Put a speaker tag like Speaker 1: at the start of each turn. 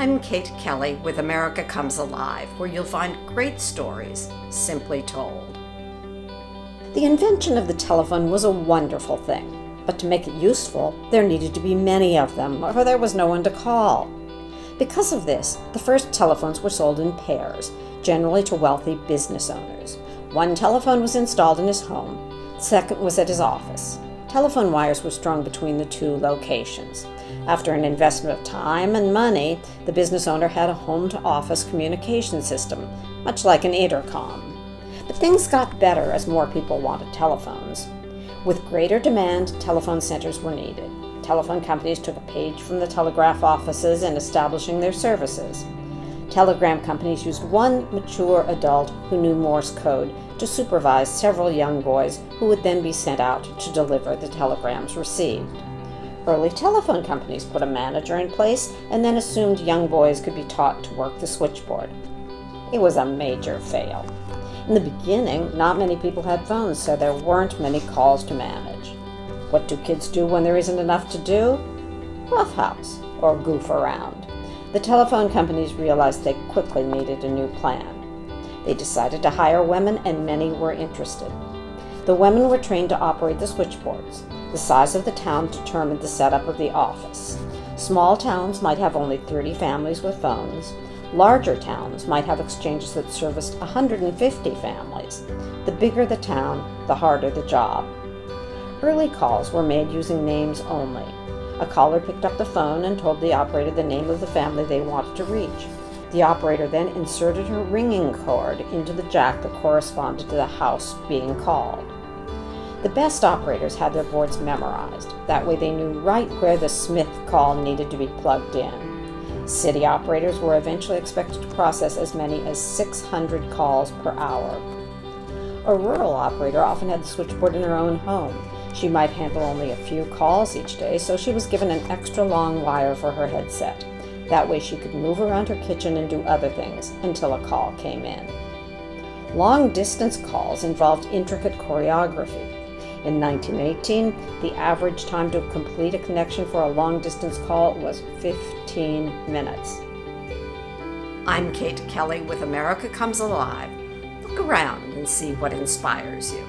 Speaker 1: I'm Kate Kelly with America Comes Alive, where you'll find great stories simply told. The invention of the telephone was a wonderful thing, but to make it useful, there needed to be many of them, or there was no one to call. Because of this, the first telephones were sold in pairs, generally to wealthy business owners. One telephone was installed in his home, the second was at his office. Telephone wires were strung between the two locations. After an investment of time and money, the business owner had a home-to-office communication system, much like an intercom. But things got better as more people wanted telephones. With greater demand, telephone centers were needed. Telephone companies took a page from the telegraph offices in establishing their services. Telegram companies used one mature adult who knew Morse code to supervise several young boys who would then be sent out to deliver the telegrams received. Early telephone companies put a manager in place and then assumed young boys could be taught to work the switchboard. It was a major fail. In the beginning, not many people had phones, so there weren't many calls to manage. What do kids do when there isn't enough to do? Roughhouse or goof around. The telephone companies realized they quickly needed a new plan. They decided to hire women, and many were interested. The women were trained to operate the switchboards. The size of the town determined the setup of the office. Small towns might have only 30 families with phones. Larger towns might have exchanges that serviced 150 families. The bigger the town, the harder the job. Early calls were made using names only. A caller picked up the phone and told the operator the name of the family they wanted to reach. The operator then inserted her ringing cord into the jack that corresponded to the house being called. The best operators had their boards memorized. That way they knew right where the Smith call needed to be plugged in. City operators were eventually expected to process as many as 600 calls per hour. A rural operator often had the switchboard in her own home. She might handle only a few calls each day, so she was given an extra long wire for her headset. That way she could move around her kitchen and do other things until a call came in. Long-distance calls involved intricate choreography. In 1918, the average time to complete a connection for a long-distance call was 15 minutes. I'm Kate Kelly with America Comes Alive. Look around and see what inspires you.